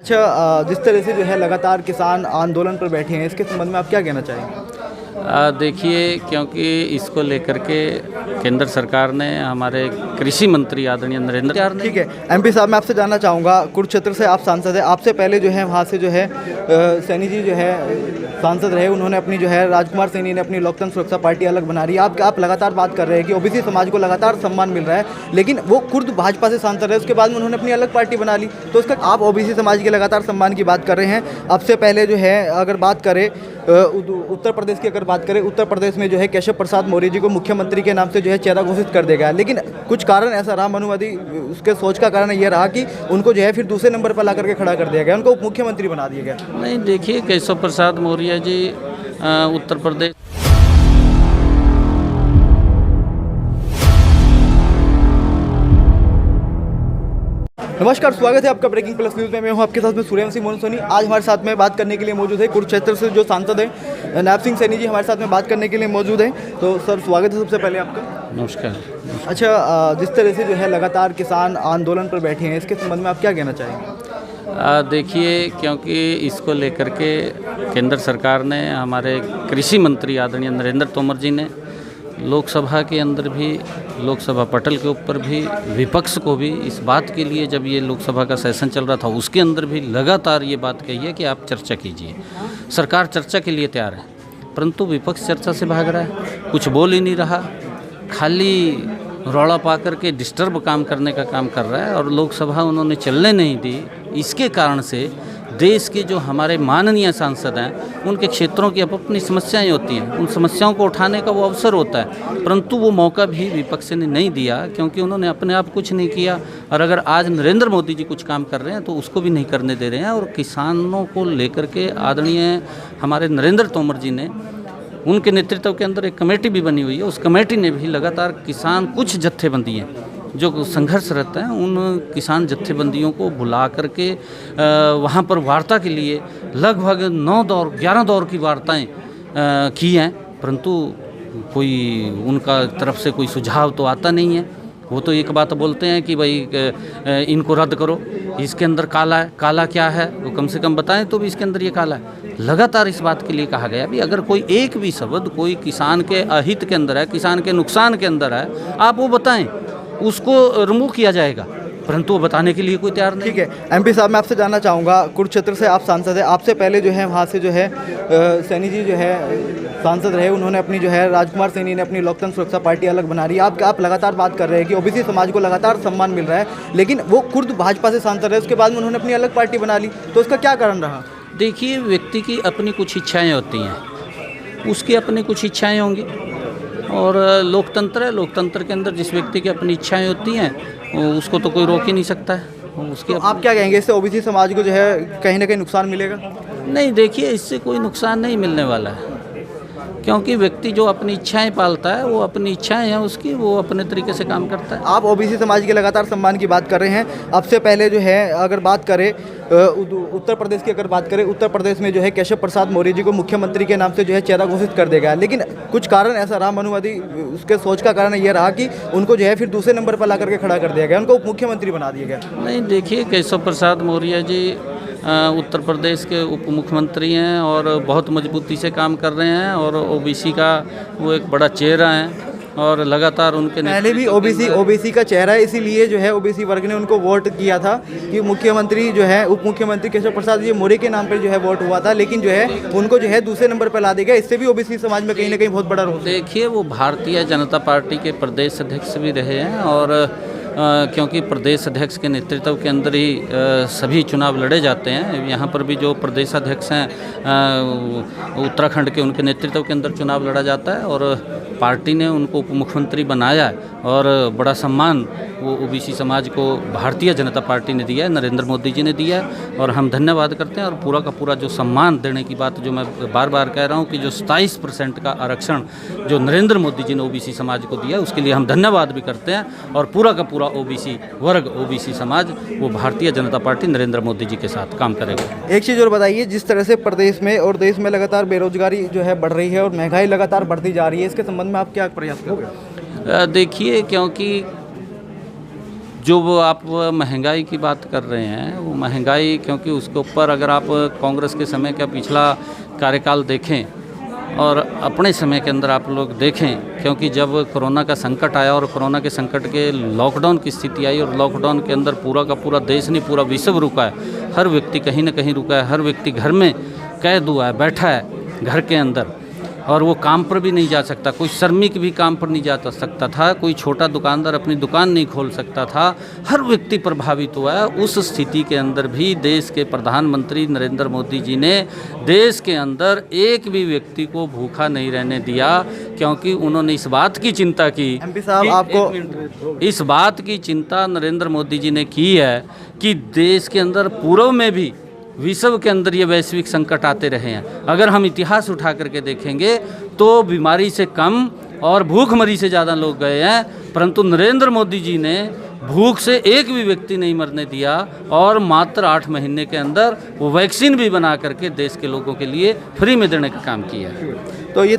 अच्छा, जिस तरह से जो है लगातार किसान आंदोलन पर बैठे हैं, इसके संबंध में आप क्या कहना चाहेंगे? देखिए, क्योंकि इसको लेकर के केंद्र सरकार ने हमारे कृषि मंत्री आदरणीय नरेंद्र ने ठीक है, एमपी साहब, मैं आपसे जानना चाहूँगा, कुरुक्षेत्र से आप सांसद हैं। आपसे पहले जो है वहाँ से जो है सैनी जी जो है सांसद रहे, उन्होंने अपनी जो है राजकुमार सैनी ने अपनी लोकतंत्र सुरक्षा पार्टी अलग बना रही है। आप लगातार बात कर रहे हैं कि ओबीसी समाज को लगातार सम्मान मिल रहा है, लेकिन वो खुद भाजपा से सांसद रहे, उसके बाद में उन्होंने अपनी अलग पार्टी बना ली। तो उसका आप ओबीसी समाज के लगातार सम्मान की बात कर रहे हैं। आपसे पहले जो है अगर बात करें उत्तर प्रदेश की, अगर बात करें, उत्तर प्रदेश में जो है केशव प्रसाद मौर्य जी को मुख्यमंत्री के नाम से जो है चेहरा घोषित कर दिया गया, लेकिन कुछ कारण ऐसा रहा, मनुवादी उसके सोच का कारण ये रहा कि उनको जो है फिर दूसरे नंबर पर ला करके खड़ा कर दिया गया, उनको उप मुख्यमंत्री बना दिया गया। नहीं, देखिए, केशव प्रसाद मौर्य जी उत्तर प्रदेश नमस्कार, स्वागत है आपका ब्रेकिंग प्लस न्यूज़ में। मैं हूं आपके साथ में सूर्यवंशी मोहन सोनी। आज हमारे साथ में बात करने के लिए मौजूद है कुरुक्षेत्र से जो सांसद हैं नायब सिंह सैनी जी, हमारे साथ में बात करने के लिए मौजूद हैं। तो सर, स्वागत है सबसे पहले आपका। नमस्कार। अच्छा, जिस तरह से जो है लगातार किसान आंदोलन पर बैठे हैं, इसके संबंध में आप क्या कहना चाहेंगे? देखिए, क्योंकि इसको लेकर के केंद्र सरकार ने हमारे कृषि मंत्री आदरणीय नरेंद्र तोमर जी ने लोकसभा के अंदर भी, लोकसभा पटल के ऊपर भी, विपक्ष को भी इस बात के लिए, जब ये लोकसभा का सेशन चल रहा था उसके अंदर भी लगातार ये बात कही है कि आप चर्चा कीजिए। सरकार चर्चा के लिए तैयार है, परंतु विपक्ष चर्चा से भाग रहा है, कुछ बोल ही नहीं रहा, खाली रौला पा करके डिस्टर्ब काम करने का काम कर रहा है और लोकसभा उन्होंने चलने नहीं दी। इसके कारण से देश के जो हमारे माननीय सांसद हैं, उनके क्षेत्रों की अपनी समस्याएं होती हैं, उन समस्याओं को उठाने का वो अवसर होता है, परंतु वो मौका भी विपक्ष ने नहीं दिया, क्योंकि उन्होंने अपने आप कुछ नहीं किया। और अगर आज नरेंद्र मोदी जी कुछ काम कर रहे हैं तो उसको भी नहीं करने दे रहे हैं। और किसानों को लेकर के आदरणीय हमारे नरेंद्र तोमर जी ने, उनके नेतृत्व के अंदर एक कमेटी भी बनी हुई है, उस कमेटी ने भी लगातार किसान कुछ जत्थेबंदियाँ जो संघर्षरत हैं, उन किसान जत्थेबंदियों को बुला करके वहाँ पर वार्ता के लिए लगभग 11 दौर की वार्ताएं की हैं, परंतु कोई उनका तरफ से कोई सुझाव तो आता नहीं है। वो तो एक बात बोलते हैं कि भाई इनको रद्द करो, इसके अंदर काला है। काला क्या है वो कम से कम बताएं तो भी इसके अंदर ये काला है। लगातार इस बात के लिए कहा गया भी अगर कोई एक भी शब्द कोई किसान के अहित के अंदर है, किसान के नुकसान के अंदर है, आप वो बताएं, उसको रिमूव किया जाएगा, परंतु वो बताने के लिए कोई तैयार नहीं। ठीक है, एमपी साहब, मैं आपसे जानना चाहूँगा, कुरुक्षेत्र से आप सांसद हैं। आपसे पहले जो है वहाँ से जो है सैनी जी जो है सांसद रहे, उन्होंने अपनी जो है राजकुमार सैनी ने अपनी लोकतंत्र सुरक्षा पार्टी अलग बना रही है। आप लगातार बात कर रहे हैं कि ओबीसी समाज को लगातार सम्मान मिल रहा है, लेकिन वो खुद भाजपा से सांसद रहे, उसके बाद में उन्होंने अपनी अलग पार्टी बना ली। तो उसका क्या कारण रहा? देखिए, व्यक्ति की अपनी कुछ इच्छाएँ होती हैं, उसकी अपनी कुछ इच्छाएँ होंगी, और लोकतंत्र है, लोकतंत्र के अंदर जिस व्यक्ति की अपनी इच्छाएं होती हैं उसको तो कोई रोक ही नहीं सकता है। उसके तो आप क्या कहेंगे, इससे ओबीसी समाज को जो है कहीं ना कहीं नुकसान मिलेगा? नहीं, देखिए, इससे कोई नुकसान नहीं मिलने वाला है, क्योंकि व्यक्ति जो अपनी इच्छाएं पालता है, वो अपनी इच्छाएं हैं उसकी, वो अपने तरीके से काम करता है। आप ओबीसी समाज के लगातार सम्मान की बात कर रहे हैं। आपसे पहले जो है अगर बात करें उत्तर प्रदेश की, अगर बात करें, उत्तर प्रदेश में जो है केशव प्रसाद मौर्य जी को मुख्यमंत्री के नाम से जो है चेहरा घोषित कर दिया गया, लेकिन कुछ कारण ऐसा रहा, मनुवादी उसके सोच का कारण ये रहा कि उनको जो है फिर दूसरे नंबर पर ला करके खड़ा कर दिया गया, उनको उप मुख्यमंत्री बना दिया गया। नहीं, देखिए, केशव प्रसाद मौर्य जी उत्तर प्रदेश के उप मुख्यमंत्री हैं और बहुत मजबूती से काम कर रहे हैं, और ओबीसी का वो एक बड़ा चेहरा है, और लगातार उनके पहले भी ओबीसी का चेहरा है, इसीलिए जो है ओबीसी वर्ग ने उनको वोट किया था कि मुख्यमंत्री जो है, उप मुख्यमंत्री केशव प्रसाद जी मौर्य के नाम पर जो है वोट हुआ था, लेकिन जो है उनको जो है दूसरे नंबर पर ला दिया गया। इससे भी ओबीसी समाज में कहीं ना कहीं बहुत बड़ा रोल। देखिए, वो भारतीय जनता पार्टी के प्रदेश अध्यक्ष भी रहे हैं, और क्योंकि प्रदेश अध्यक्ष के नेतृत्व के अंदर ही सभी चुनाव लड़े जाते हैं। यहाँ पर भी जो प्रदेश अध्यक्ष हैं उत्तराखंड के, उनके नेतृत्व के अंदर चुनाव लड़ा जाता है, और पार्टी ने उनको उप मुख्यमंत्री बनाया है, और बड़ा सम्मान वो ओबीसी समाज को भारतीय जनता पार्टी ने दिया है, नरेंद्र मोदी जी ने दिया है, और हम धन्यवाद करते हैं। और पूरा का पूरा जो सम्मान देने की बात जो मैं बार बार कह रहा हूँ कि जो 27% का आरक्षण जो नरेंद्र मोदी जी ने ओबीसी समाज को दिया, उसके लिए हम धन्यवाद भी करते हैं, और पूरा का पूरा ओबीसी वर्ग, ओबीसी समाज वो भारतीय जनता पार्टी नरेंद्र मोदी जी के साथ काम करेगा। एक चीज़ और बताइए, जिस तरह से प्रदेश में और देश में लगातार बेरोजगारी जो है बढ़ रही है और महंगाई लगातार बढ़ती जा रही है, इसके संबंध में आप क्या प्रयास कर रहे हैं? देखिए, क्योंकि जो वो आप महंगाई की बात कर रहे हैं, वो महंगाई, क्योंकि उसके ऊपर अगर आप कांग्रेस के समय का पिछला कार्यकाल देखें और अपने समय के अंदर आप लोग देखें, क्योंकि जब कोरोना का संकट आया और कोरोना के संकट के लॉकडाउन की स्थिति आई और लॉकडाउन के अंदर पूरा का पूरा देश नहीं, पूरा विश्व रुका है, हर व्यक्ति कहीं ना कहीं रुका है, हर व्यक्ति घर में कैद हुआ है, बैठा है घर के अंदर, और वो काम पर भी नहीं जा सकता, कोई श्रमिक भी काम पर नहीं जा सकता था, कोई छोटा दुकानदार अपनी दुकान नहीं खोल सकता था, हर व्यक्ति प्रभावित हुआ है। उस स्थिति के अंदर भी देश के प्रधानमंत्री नरेंद्र मोदी जी ने देश के अंदर एक भी व्यक्ति को भूखा नहीं रहने दिया, क्योंकि उन्होंने इस बात की चिंता की। एमपी साहब, आपको इस बात की चिंता नरेंद्र मोदी जी ने की है कि देश के अंदर पूर्व में भी विश्व के अंदर ये वैश्विक संकट आते रहे हैं। अगर हम इतिहास उठा करके देखेंगे तो बीमारी से कम और भूखमरी से ज़्यादा लोग गए हैं, परंतु नरेंद्र मोदी जी ने भूख से एक भी व्यक्ति नहीं मरने दिया और मात्र 8 महीने के अंदर वो वैक्सीन भी बना करके देश के लोगों के लिए फ्री में देने का काम किया है। तो ये